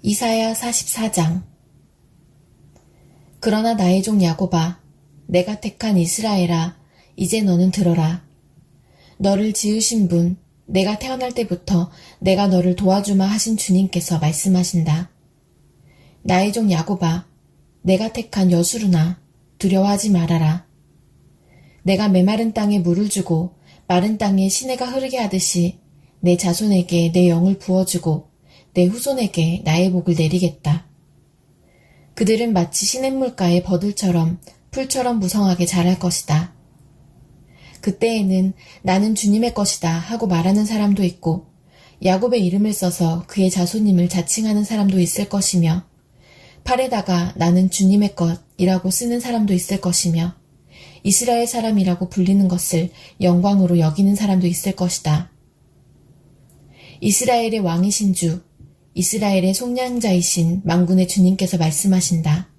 이사야 44장. 그러나 나의 종 야곱아, 내가 택한 이스라엘아, 이제 너는 들어라. 너를 지으신 분, 내가 태어날 때부터 내가 너를 도와주마 하신 주님께서 말씀하신다. 나의 종 야곱아, 내가 택한 여수르나, 두려워하지 말아라. 내가 메마른 땅에 물을 주고 마른 땅에 시내가 흐르게 하듯이 내 자손에게 내 영을 부어주고 내 후손에게 나의 복을 내리겠다. 그들은 마치 시냇물가의 버들처럼 풀처럼 무성하게 자랄 것이다. 그때에는 나는 주님의 것이다 하고 말하는 사람도 있고 야곱의 이름을 써서 그의 자손임을 자칭하는 사람도 있을 것이며 팔에다가 나는 주님의 것이라고 쓰는 사람도 있을 것이며 이스라엘 사람이라고 불리는 것을 영광으로 여기는 사람도 있을 것이다. 이스라엘의 왕이신 주, 이스라엘의 속량자이신 만군의 주님께서 말씀하신다.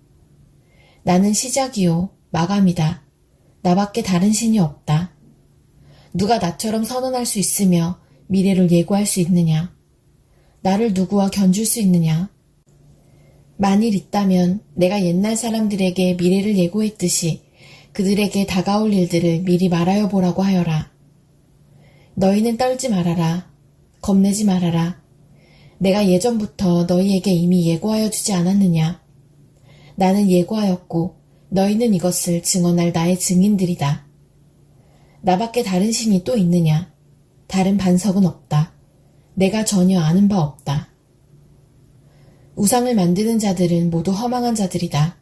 나는 시작이요 마감이다. 나밖에 다른 신이 없다. 누가 나처럼 선언할 수 있으며 미래를 예고할 수 있느냐? 나를 누구와 견줄 수 있느냐? 만일 있다면 내가 옛날 사람들에게 미래를 예고했듯이 그들에게 다가올 일들을 미리 말하여 보라고 하여라. 너희는 떨지 말아라. 겁내지 말아라. 내가 예전부터 너희에게 이미 예고하여 주지 않았느냐? 나는 예고하였고 너희는 이것을 증언할 나의 증인들이다. 나밖에 다른 신이 또 있느냐? 다른 반석은 없다. 내가 전혀 아는 바 없다. 우상을 만드는 자들은 모두 허망한 자들이다.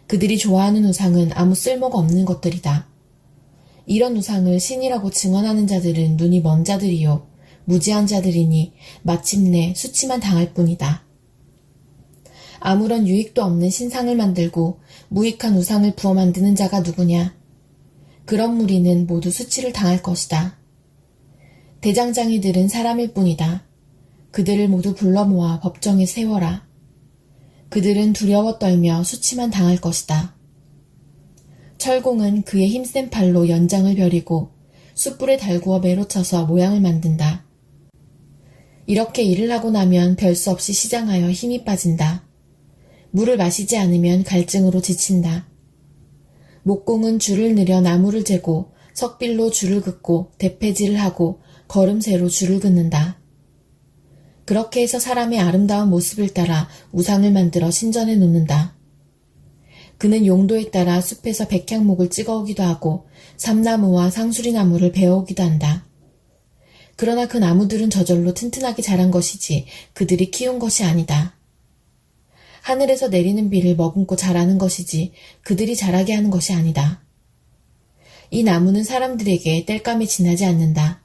그들이 좋아하는 우상은 아무 쓸모가 없는 것들이다. 이런 우상을 신이라고 증언하는 자들은 눈이 먼 자들이요 무지한 자들이니 마침내 수치만 당할 뿐이다. 아무런 유익도 없는 신상을 만들고 무익한 우상을 부어 만드는 자가 누구냐? 그런 무리는 모두 수치를 당할 것이다. 대장장이들은 사람일 뿐이다. 그들을 모두 불러 모아 법정에 세워라. 그들은 두려워 떨며 수치만 당할 것이다. 철공은 그의 힘센 팔로 연장을 벼리고 숯불에 달구어 매로 쳐서 모양을 만든다. 이렇게 일을 하고 나면 별 수 없이 시장하여 힘이 빠진다. 물을 마시지 않으면 갈증으로 지친다. 목공은 줄을 늘여 나무를 재고 석빌로 줄을 긋고 대패질을 하고 걸음새로 줄을 긋는다. 그렇게 해서 사람의 아름다운 모습을 따라 우상을 만들어 신전에 놓는다. 그는 용도에 따라 숲에서 백향목을 찍어오기도 하고 삼나무와 상수리나무를 베어오기도 한다. 그러나 그 나무들은 저절로 튼튼하게 자란 것이지 그들이 키운 것이 아니다. 하늘에서 내리는 비를 머금고 자라는 것이지 그들이 자라게 하는 것이 아니다. 이 나무는 사람들에게 땔감이 지나지 않는다.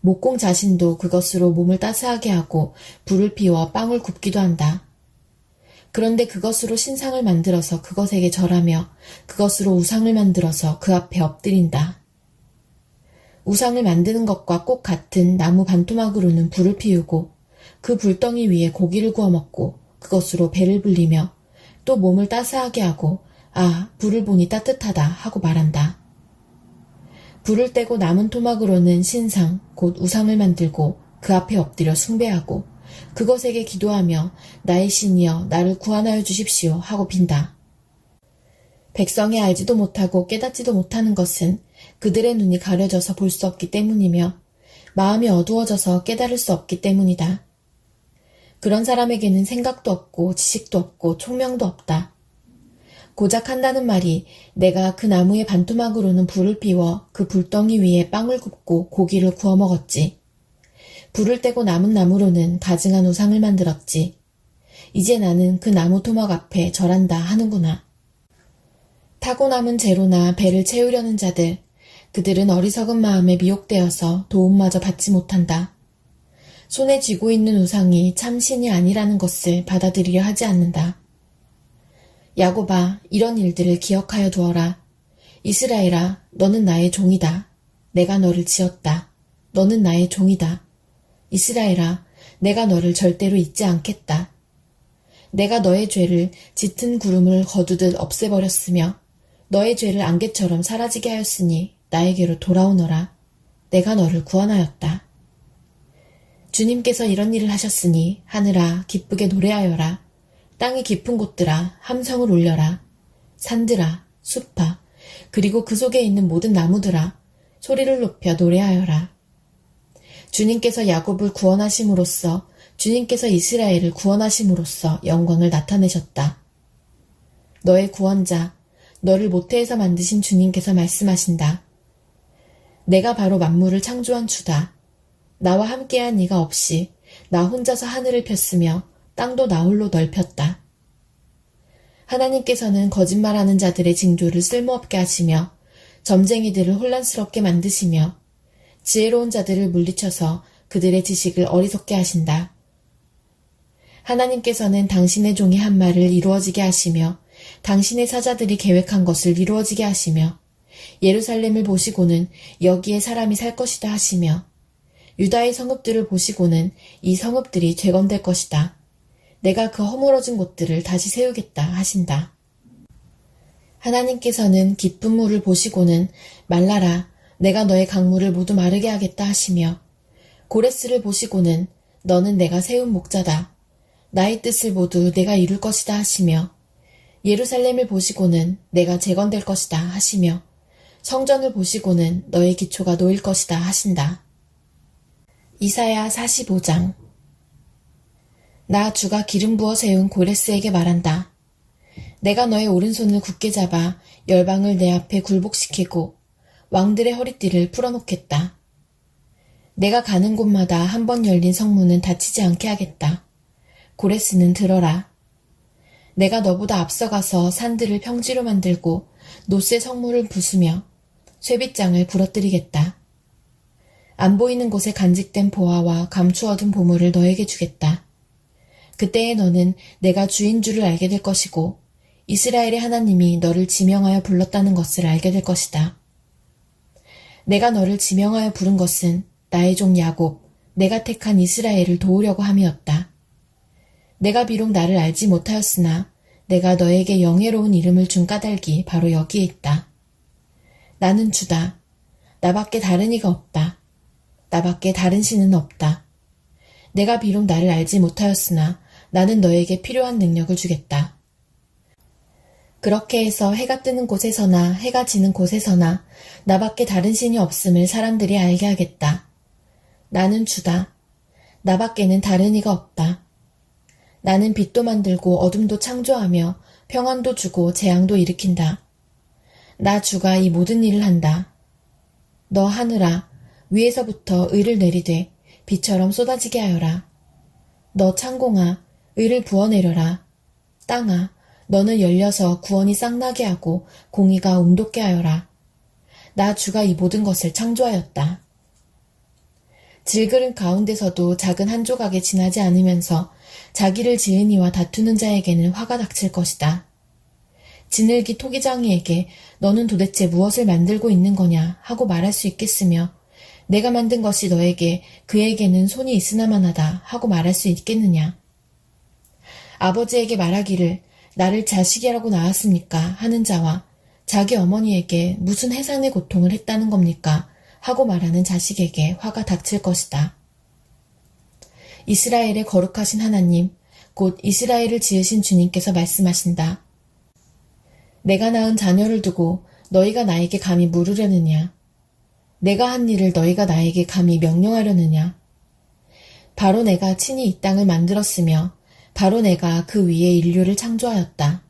목공 자신도 그것으로 몸을 따스하게 하고 불을 피워 빵을 굽기도 한다. 그런데 그것으로 신상을 만들어서 그것에게 절하며 그것으로 우상을 만들어서 그 앞에 엎드린다. 우상을 만드는 것과 꼭 같은 나무 반토막으로는 불을 피우고 그 불덩이 위에 고기를 구워 먹고 그것으로 배를 불리며 또 몸을 따스하게 하고 아, 불을 보니 따뜻하다 하고 말한다. 불을 떼고 남은 토막으로는 신상, 곧 우상을 만들고 그 앞에 엎드려 숭배하고 그것에게 기도하며 나의 신이여 나를 구원하여 주십시오 하고 빈다. 백성이 알지도 못하고 깨닫지도 못하는 것은 그들의 눈이 가려져서 볼 수 없기 때문이며 마음이 어두워져서 깨달을 수 없기 때문이다. 그런 사람에게는 생각도 없고 지식도 없고 총명도 없다. 고작 한다는 말이 내가 그 나무의 반토막으로는 불을 피워 그 불덩이 위에 빵을 굽고 고기를 구워 먹었지. 불을 떼고 남은 나무로는 가증한 우상을 만들었지. 이제 나는 그 나무 토막 앞에 절한다 하는구나. 타고 남은 재로나 배를 채우려는 자들, 그들은 어리석은 마음에 미혹되어서 도움마저 받지 못한다. 손에 쥐고 있는 우상이 참 신이 아니라는 것을 받아들이려 하지 않는다. 야곱아, 이런 일들을 기억하여 두어라. 이스라엘아, 너는 나의 종이다. 내가 너를 지었다. 너는 나의 종이다. 이스라엘아, 내가 너를 절대로 잊지 않겠다. 내가 너의 죄를 짙은 구름을 거두듯 없애버렸으며 너의 죄를 안개처럼 사라지게 하였으니 나에게로 돌아오너라. 내가 너를 구원하였다. 주님께서 이런 일을 하셨으니 하늘아 기쁘게 노래하여라. 땅의 깊은 곳들아 함성을 올려라. 산들아 숲아 그리고 그 속에 있는 모든 나무들아 소리를 높여 노래하여라. 주님께서 야곱을 구원하심으로써 주님께서 이스라엘을 구원하심으로써 영광을 나타내셨다. 너의 구원자, 너를 모태에서 만드신 주님께서 말씀하신다. 내가 바로 만물을 창조한 주다. 나와 함께한 네가 없이 나 혼자서 하늘을 폈으며 땅도 나 홀로 넓혔다. 하나님께서는 거짓말하는 자들의 징조를 쓸모없게 하시며 점쟁이들을 혼란스럽게 만드시며 지혜로운 자들을 물리쳐서 그들의 지식을 어리석게 하신다. 하나님께서는 당신의 종이 한 말을 이루어지게 하시며 당신의 사자들이 계획한 것을 이루어지게 하시며 예루살렘을 보시고는 여기에 사람이 살 것이다 하시며 유다의 성읍들을 보시고는 이 성읍들이 재건될 것이다. 내가 그 허물어진 곳들을 다시 세우겠다 하신다. 하나님께서는 깊은 물을 보시고는 말라라 내가 너의 강물을 모두 마르게 하겠다 하시며 고레스를 보시고는 너는 내가 세운 목자다. 나의 뜻을 모두 내가 이룰 것이다 하시며 예루살렘을 보시고는 내가 재건될 것이다 하시며 성전을 보시고는 너의 기초가 놓일 것이다 하신다. 이사야 45장. 나 주가 기름 부어 세운 고레스에게 말한다. 내가 너의 오른손을 굳게 잡아 열방을 내 앞에 굴복시키고 왕들의 허리띠를 풀어놓겠다. 내가 가는 곳마다 한 번 열린 성문은 닫히지 않게 하겠다. 고레스는 들어라. 내가 너보다 앞서가서 산들을 평지로 만들고 노새 성물을 부수며 쇠빗장을 부러뜨리겠다. 안 보이는 곳에 간직된 보화와 감추어둔 보물을 너에게 주겠다. 그때에 너는 내가 주인 줄을 알게 될 것이고 이스라엘의 하나님이 너를 지명하여 불렀다는 것을 알게 될 것이다. 내가 너를 지명하여 부른 것은 나의 종 야곱, 내가 택한 이스라엘을 도우려고 함이었다. 내가 비록 나를 알지 못하였으나 내가 너에게 영예로운 이름을 준 까닭이 바로 여기에 있다. 나는 주다. 나밖에 다른 이가 없다. 나밖에 다른 신은 없다. 내가 비록 나를 알지 못하였으나 나는 너에게 필요한 능력을 주겠다. 그렇게 해서 해가 뜨는 곳에서나 해가 지는 곳에서나 나밖에 다른 신이 없음을 사람들이 알게 하겠다. 나는 주다. 나밖에는 다른 이가 없다. 나는 빛도 만들고 어둠도 창조하며 평안도 주고 재앙도 일으킨다. 나 주가 이 모든 일을 한다. 너 하늘아, 위에서부터 의를 내리되 비처럼 쏟아지게 하여라. 너 창공아, 의를 부어내려라. 땅아, 너는 열려서 구원이 싹나게 하고 공의가 움돋게 하여라. 나 주가 이 모든 것을 창조하였다. 질그릇 가운데서도 작은 한 조각에 지나지 않으면서 자기를 지은 이와 다투는 자에게는 화가 닥칠 것이다. 지늘기 토기장이에게 너는 도대체 무엇을 만들고 있는 거냐 하고 말할 수 있겠으며 내가 만든 것이 너에게 그에게는 손이 있으나마나다 하고 말할 수 있겠느냐. 아버지에게 말하기를 나를 자식이라고 낳았습니까 하는 자와 자기 어머니에게 무슨 해산의 고통을 했다는 겁니까 하고 말하는 자식에게 화가 닥칠 것이다. 이스라엘의 거룩하신 하나님, 곧 이스라엘을 지으신 주님께서 말씀하신다. 내가 낳은 자녀를 두고 너희가 나에게 감히 물으려느냐? 내가 한 일을 너희가 나에게 감히 명령하려느냐? 바로 내가 친히 이 땅을 만들었으며 바로 내가 그 위에 인류를 창조하였다.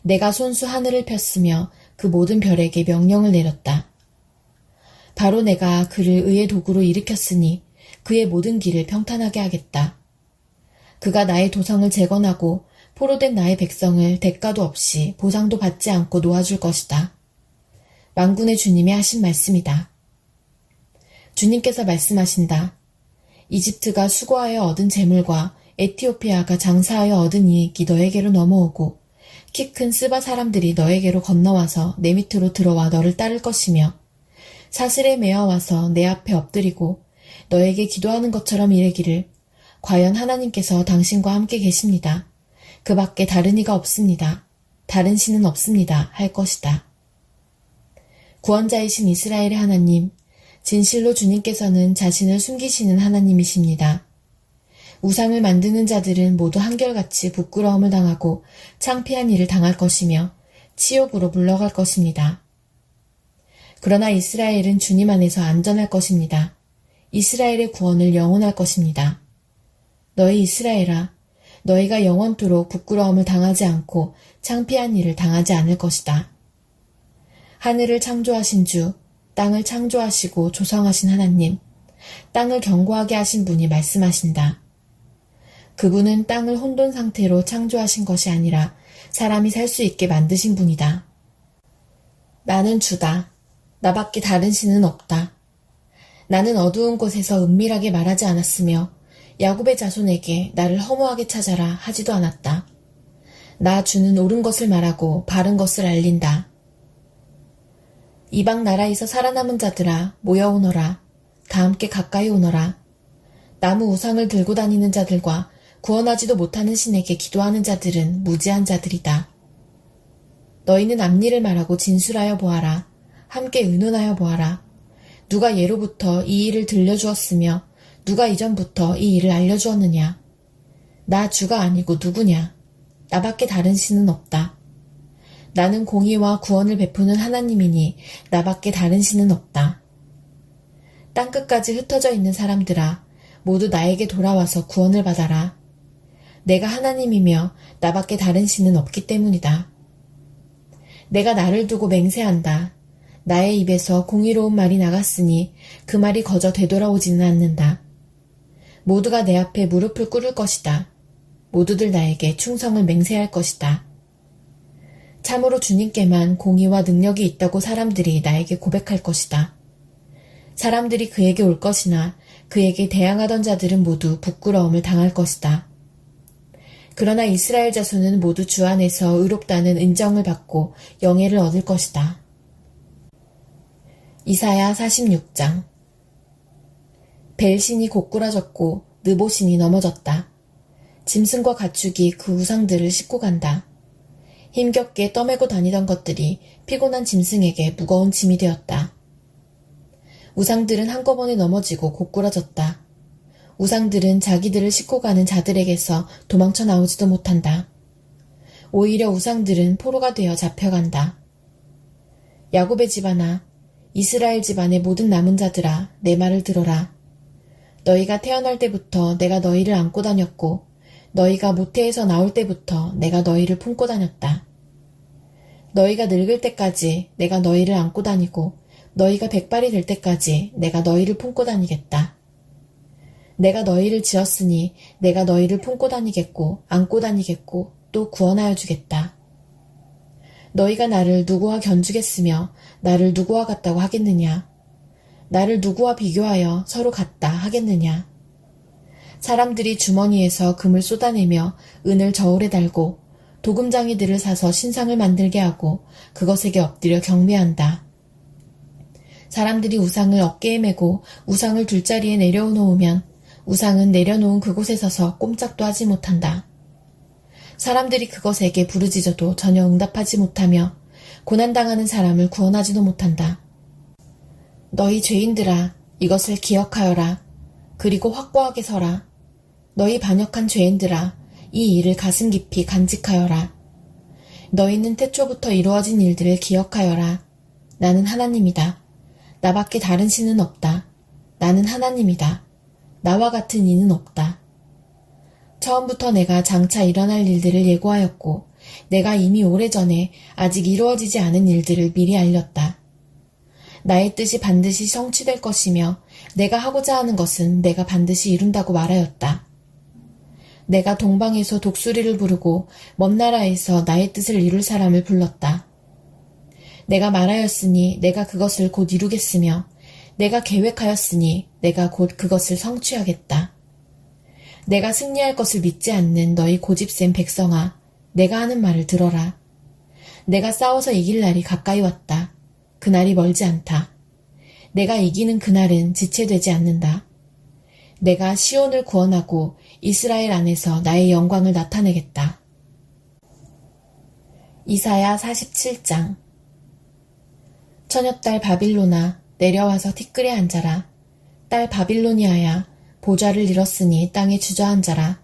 내가 손수 하늘을 폈으며 그 모든 별에게 명령을 내렸다. 바로 내가 그를 의의 도구로 일으켰으니 그의 모든 길을 평탄하게 하겠다. 그가 나의 도성을 재건하고 포로된 나의 백성을 대가도 없이 보상도 받지 않고 놓아줄 것이다. 만군의 주님이 하신 말씀이다. 주님께서 말씀하신다. 이집트가 수고하여 얻은 재물과 에티오피아가 장사하여 얻은 이익이 너에게로 넘어오고 키 큰 스바 사람들이 너에게로 건너와서 내 밑으로 들어와 너를 따를 것이며 사슬에 매어와서 내 앞에 엎드리고 너에게 기도하는 것처럼 이르기를 과연 하나님께서 당신과 함께 계십니다. 그 밖에 다른 이가 없습니다. 다른 신은 없습니다. 할 것이다. 구원자이신 이스라엘의 하나님, 진실로 주님께서는 자신을 숨기시는 하나님이십니다. 우상을 만드는 자들은 모두 한결같이 부끄러움을 당하고 창피한 일을 당할 것이며 치욕으로 물러갈 것입니다. 그러나 이스라엘은 주님 안에서 안전할 것입니다. 이스라엘의 구원을 영원할 것입니다. 너희 이스라엘아, 너희가 영원토록 부끄러움을 당하지 않고 창피한 일을 당하지 않을 것이다. 하늘을 창조하신 주, 땅을 창조하시고 조성하신 하나님, 땅을 견고하게 하신 분이 말씀하신다. 그분은 땅을 혼돈 상태로 창조하신 것이 아니라 사람이 살 수 있게 만드신 분이다. 나는 주다. 나밖에 다른 신은 없다. 나는 어두운 곳에서 은밀하게 말하지 않았으며 야곱의 자손에게 나를 허무하게 찾아라 하지도 않았다. 나 주는 옳은 것을 말하고 바른 것을 알린다. 이방 나라에서 살아남은 자들아 모여오너라. 다 함께 가까이 오너라. 나무 우상을 들고 다니는 자들과 구원하지도 못하는 신에게 기도하는 자들은 무지한 자들이다. 너희는 앞일을 말하고 진술하여 보아라. 함께 의논하여 보아라. 누가 예로부터 이 일을 들려주었으며 누가 이전부터 이 일을 알려주었느냐. 나 주가 아니고 누구냐. 나밖에 다른 신은 없다. 나는 공의와 구원을 베푸는 하나님이니 나밖에 다른 신은 없다. 땅끝까지 흩어져 있는 사람들아, 모두 나에게 돌아와서 구원을 받아라. 내가 하나님이며 나밖에 다른 신은 없기 때문이다. 내가 나를 두고 맹세한다. 나의 입에서 공의로운 말이 나갔으니 그 말이 거저 되돌아오지는 않는다. 모두가 내 앞에 무릎을 꿇을 것이다. 모두들 나에게 충성을 맹세할 것이다. 참으로 주님께만 공의와 능력이 있다고 사람들이 나에게 고백할 것이다. 사람들이 그에게 올 것이나 그에게 대항하던 자들은 모두 부끄러움을 당할 것이다. 그러나 이스라엘 자손은 모두 주 안에서 의롭다는 인정을 받고 영예를 얻을 것이다. 이사야 46장. 벨신이 고꾸라졌고 느보신이 넘어졌다. 짐승과 가축이 그 우상들을 싣고 간다. 힘겹게 떠매고 다니던 것들이 피곤한 짐승에게 무거운 짐이 되었다. 우상들은 한꺼번에 넘어지고 고꾸라졌다. 우상들은 자기들을 싣고 가는 자들에게서 도망쳐 나오지도 못한다. 오히려 우상들은 포로가 되어 잡혀간다. 야곱의 집안아, 이스라엘 집안의 모든 남은 자들아, 내 말을 들어라. 너희가 태어날 때부터 내가 너희를 안고 다녔고 너희가 모태에서 나올 때부터 내가 너희를 품고 다녔다. 너희가 늙을 때까지 내가 너희를 안고 다니고 너희가 백발이 될 때까지 내가 너희를 품고 다니겠다. 내가 너희를 지었으니 내가 너희를 품고 다니겠고 안고 다니겠고 또 구원하여 주겠다. 너희가 나를 누구와 견주겠으며 나를 누구와 같다고 하겠느냐. 나를 누구와 비교하여 서로 같다 하겠느냐. 사람들이 주머니에서 금을 쏟아내며 은을 저울에 달고 도금장이들을 사서 신상을 만들게 하고 그것에게 엎드려 경배한다. 사람들이 우상을 어깨에 메고 우상을 둘자리에 내려놓으면 우상은 내려놓은 그곳에 서서 꼼짝도 하지 못한다. 사람들이 그것에게 부르짖어도 전혀 응답하지 못하며 고난당하는 사람을 구원하지도 못한다. 너희 죄인들아, 이것을 기억하여라. 그리고 확고하게 서라. 너희 반역한 죄인들아, 이 일을 가슴 깊이 간직하여라. 너희는 태초부터 이루어진 일들을 기억하여라. 나는 하나님이다. 나밖에 다른 신은 없다. 나는 하나님이다. 나와 같은 이는 없다. 처음부터 내가 장차 일어날 일들을 예고하였고 내가 이미 오래전에 아직 이루어지지 않은 일들을 미리 알렸다. 나의 뜻이 반드시 성취될 것이며 내가 하고자 하는 것은 내가 반드시 이룬다고 말하였다. 내가 동방에서 독수리를 부르고 먼 나라에서 나의 뜻을 이룰 사람을 불렀다. 내가 말하였으니 내가 그것을 곧 이루겠으며 내가 계획하였으니 내가 곧 그것을 성취하겠다. 내가 승리할 것을 믿지 않는 너희 고집센 백성아, 내가 하는 말을 들어라. 내가 싸워서 이길 날이 가까이 왔다. 그날이 멀지 않다. 내가 이기는 그날은 지체되지 않는다. 내가 시온을 구원하고 이스라엘 안에서 나의 영광을 나타내겠다. 이사야 47장. 처녀딸 바빌로나, 내려와서 티끌에 앉아라. 딸 바빌로니아야, 보좌를 잃었으니 땅에 주저앉아라.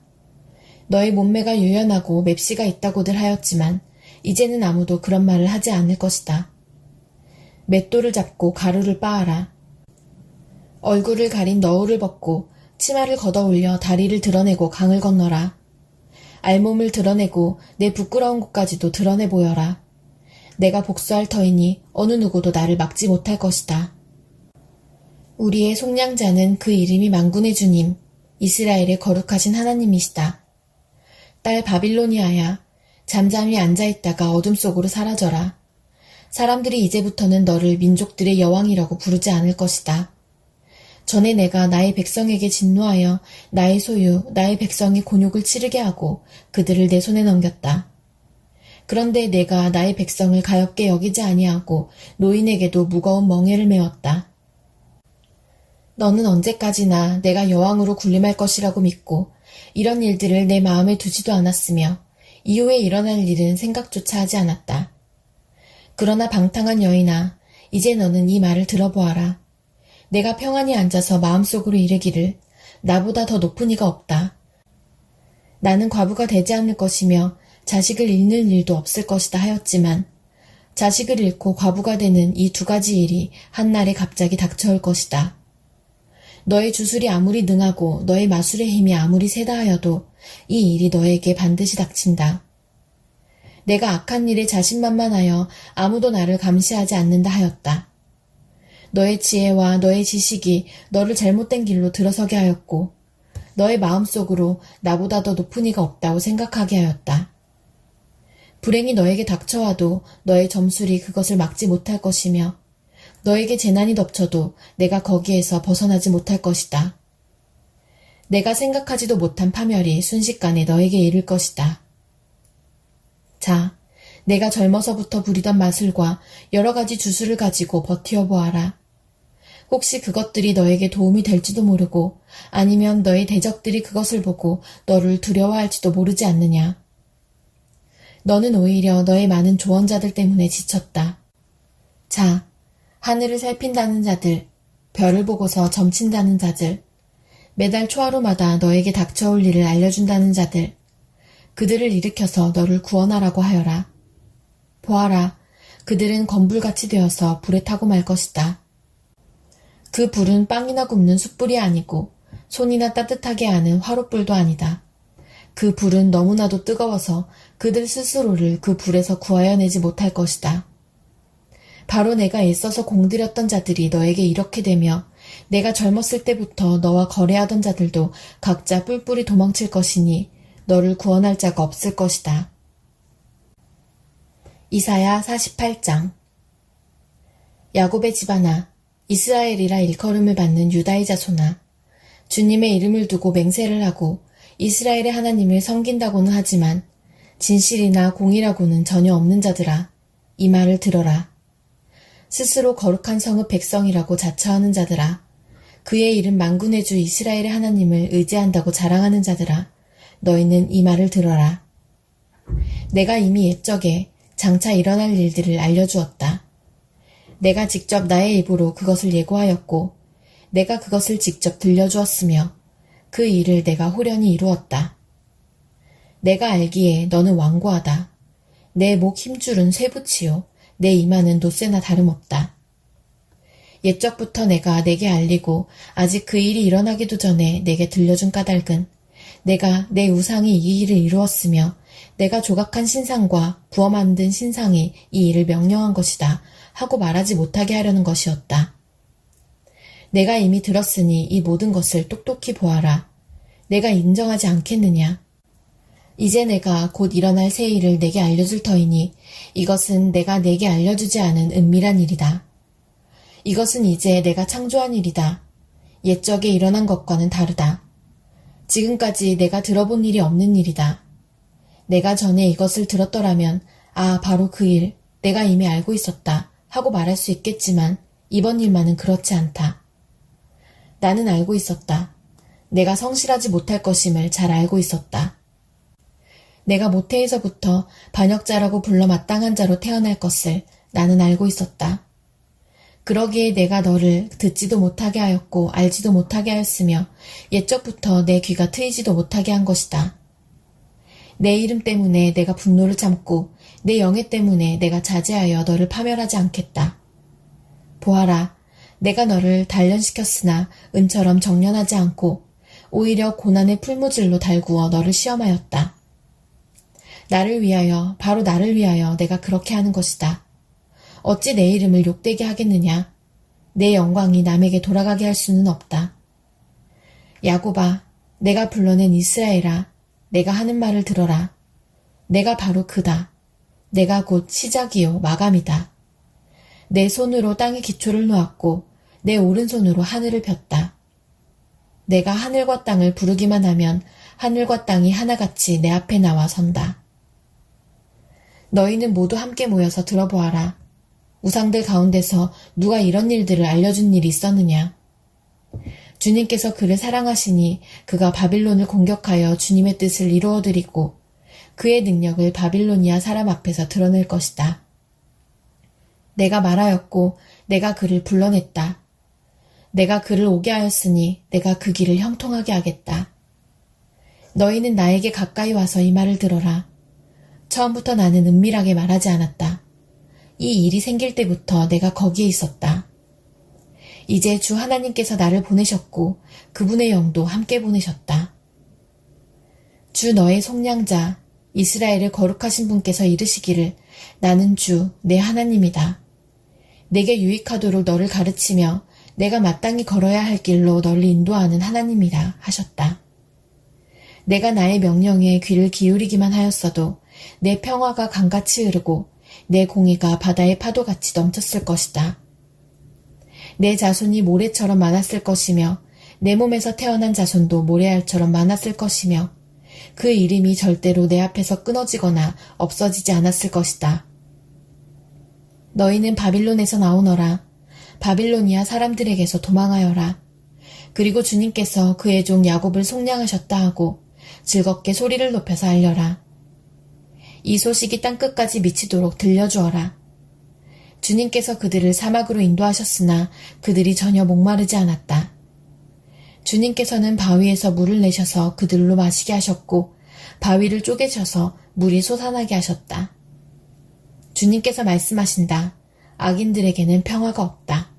너의 몸매가 유연하고 맵시가 있다고들 하였지만 이제는 아무도 그런 말을 하지 않을 것이다. 맷돌을 잡고 가루를 빻아라. 얼굴을 가린 너울을 벗고 치마를 걷어올려 다리를 드러내고 강을 건너라. 알몸을 드러내고 내 부끄러운 곳까지도 드러내 보여라. 내가 복수할 터이니 어느 누구도 나를 막지 못할 것이다. 우리의 속량자는 그 이름이 만군의 주님, 이스라엘의 거룩하신 하나님이시다. 딸 바빌로니아야, 잠잠히 앉아있다가 어둠 속으로 사라져라. 사람들이 이제부터는 너를 민족들의 여왕이라고 부르지 않을 것이다. 전에 내가 나의 백성에게 진노하여 나의 소유, 나의 백성의 곤욕을 치르게 하고 그들을 내 손에 넘겼다. 그런데 내가 나의 백성을 가엾게 여기지 아니하고 노인에게도 무거운 멍에를 메웠다. 너는 언제까지나 내가 여왕으로 군림할 것이라고 믿고 이런 일들을 내 마음에 두지도 않았으며 이후에 일어날 일은 생각조차 하지 않았다. 그러나 방탕한 여인아, 이제 너는 이 말을 들어보아라. 내가 평안히 앉아서 마음속으로 이르기를 나보다 더 높은 이가 없다. 나는 과부가 되지 않을 것이며 자식을 잃는 일도 없을 것이다 하였지만 자식을 잃고 과부가 되는 이 두 가지 일이 한날에 갑자기 닥쳐올 것이다. 너의 주술이 아무리 능하고 너의 마술의 힘이 아무리 세다 하여도 이 일이 너에게 반드시 닥친다. 내가 악한 일에 자신만만하여 아무도 나를 감시하지 않는다 하였다. 너의 지혜와 너의 지식이 너를 잘못된 길로 들어서게 하였고 너의 마음속으로 나보다 더 높은 이가 없다고 생각하게 하였다. 불행이 너에게 닥쳐와도 너의 점술이 그것을 막지 못할 것이며 너에게 재난이 덮쳐도 내가 거기에서 벗어나지 못할 것이다. 내가 생각하지도 못한 파멸이 순식간에 너에게 이를 것이다. 자, 내가 젊어서부터 부리던 마술과 여러 가지 주술을 가지고 버티어 보아라. 혹시 그것들이 너에게 도움이 될지도 모르고 아니면 너의 대적들이 그것을 보고 너를 두려워할지도 모르지 않느냐. 너는 오히려 너의 많은 조언자들 때문에 지쳤다. 자, 하늘을 살핀다는 자들, 별을 보고서 점친다는 자들, 매달 초하루마다 너에게 닥쳐올 일을 알려준다는 자들, 그들을 일으켜서 너를 구원하라고 하여라. 보아라, 그들은 건불같이 되어서 불에 타고 말 것이다. 그 불은 빵이나 굽는 숯불이 아니고 손이나 따뜻하게 하는 화롯불도 아니다. 그 불은 너무나도 뜨거워서 그들 스스로를 그 불에서 구하여내지 못할 것이다. 바로 내가 애써서 공들였던 자들이 너에게 이렇게 되며 내가 젊었을 때부터 너와 거래하던 자들도 각자 뿔뿔이 도망칠 것이니 너를 구원할 자가 없을 것이다. 이사야 48장. 야곱의 집안아, 이스라엘이라 일컬음을 받는 유다의 자손아, 주님의 이름을 두고 맹세를 하고 이스라엘의 하나님을 섬긴다고는 하지만 진실이나 공의라고는 전혀 없는 자들아, 이 말을 들어라. 스스로 거룩한 성읍 백성이라고 자처하는 자들아, 그의 이름 만군의 주 이스라엘의 하나님을 의지한다고 자랑하는 자들아, 너희는 이 말을 들어라. 내가 이미 옛적에 장차 일어날 일들을 알려주었다. 내가 직접 나의 입으로 그것을 예고하였고 내가 그것을 직접 들려주었으며 그 일을 내가 호련히 이루었다. 내가 알기에 너는 완고하다. 내 목 힘줄은 쇠붙이요 내 이마는 놋새나 다름없다. 옛적부터 내가 내게 알리고 아직 그 일이 일어나기도 전에 내게 들려준 까닭은 내가 내 우상이 이 일을 이루었으며 내가 조각한 신상과 부어 만든 신상이 이 일을 명령한 것이다 하고 말하지 못하게 하려는 것이었다. 내가 이미 들었으니 이 모든 것을 똑똑히 보아라. 내가 인정하지 않겠느냐. 이제 내가 곧 일어날 새 일을 내게 알려줄 터이니 이것은 내가 내게 알려주지 않은 은밀한 일이다. 이것은 이제 내가 창조한 일이다. 옛적에 일어난 것과는 다르다. 지금까지 내가 들어본 일이 없는 일이다. 내가 전에 이것을 들었더라면 아 바로 그 일, 내가 이미 알고 있었다 하고 말할 수 있겠지만 이번 일만은 그렇지 않다. 나는 알고 있었다. 내가 성실하지 못할 것임을 잘 알고 있었다. 내가 모태에서부터 반역자라고 불러 마땅한 자로 태어날 것을 나는 알고 있었다. 그러기에 내가 너를 듣지도 못하게 하였고 알지도 못하게 하였으며 옛적부터 내 귀가 트이지도 못하게 한 것이다. 내 이름 때문에 내가 분노를 참고 내 영예 때문에 내가 자제하여 너를 파멸하지 않겠다. 보아라, 내가 너를 단련시켰으나 은처럼 정련하지 않고 오히려 고난의 풀무질로 달구어 너를 시험하였다. 나를 위하여, 바로 나를 위하여 내가 그렇게 하는 것이다. 어찌 내 이름을 욕되게 하겠느냐? 내 영광이 남에게 돌아가게 할 수는 없다. 야곱아, 내가 불러낸 이스라엘아, 내가 하는 말을 들어라. 내가 바로 그다. 내가 곧 시작이요 마감이다. 내 손으로 땅의 기초를 놓았고 내 오른손으로 하늘을 폈다. 내가 하늘과 땅을 부르기만 하면 하늘과 땅이 하나같이 내 앞에 나와 선다. 너희는 모두 함께 모여서 들어보아라. 우상들 가운데서 누가 이런 일들을 알려준 일이 있었느냐? 주님께서 그를 사랑하시니 그가 바빌론을 공격하여 주님의 뜻을 이루어드리고 그의 능력을 바빌로니아 사람 앞에서 드러낼 것이다. 내가 말하였고 내가 그를 불러냈다. 내가 그를 오게 하였으니 내가 그 길을 형통하게 하겠다. 너희는 나에게 가까이 와서 이 말을 들어라. 처음부터 나는 은밀하게 말하지 않았다. 이 일이 생길 때부터 내가 거기에 있었다. 이제 주 하나님께서 나를 보내셨고 그분의 영도 함께 보내셨다. 주 너의 속량자 이스라엘을 거룩하신 분께서 이르시기를 나는 주 내 하나님이다. 내게 유익하도록 너를 가르치며 내가 마땅히 걸어야 할 길로 너를 인도하는 하나님이다 하셨다. 내가 나의 명령에 귀를 기울이기만 하였어도 내 평화가 강같이 흐르고 내 공의가 바다의 파도같이 넘쳤을 것이다. 내 자손이 모래처럼 많았을 것이며 내 몸에서 태어난 자손도 모래알처럼 많았을 것이며 그 이름이 절대로 내 앞에서 끊어지거나 없어지지 않았을 것이다. 너희는 바빌론에서 나오너라. 바빌로니아 사람들에게서 도망하여라. 그리고 주님께서 그의 종 야곱을 속량하셨다 하고 즐겁게 소리를 높여서 알려라. 이 소식이 땅끝까지 미치도록 들려주어라. 주님께서 그들을 사막으로 인도하셨으나 그들이 전혀 목마르지 않았다. 주님께서는 바위에서 물을 내셔서 그들로 마시게 하셨고 바위를 쪼개셔서 물이 솟아나게 하셨다. 주님께서 말씀하신다. 악인들에게는 평화가 없다.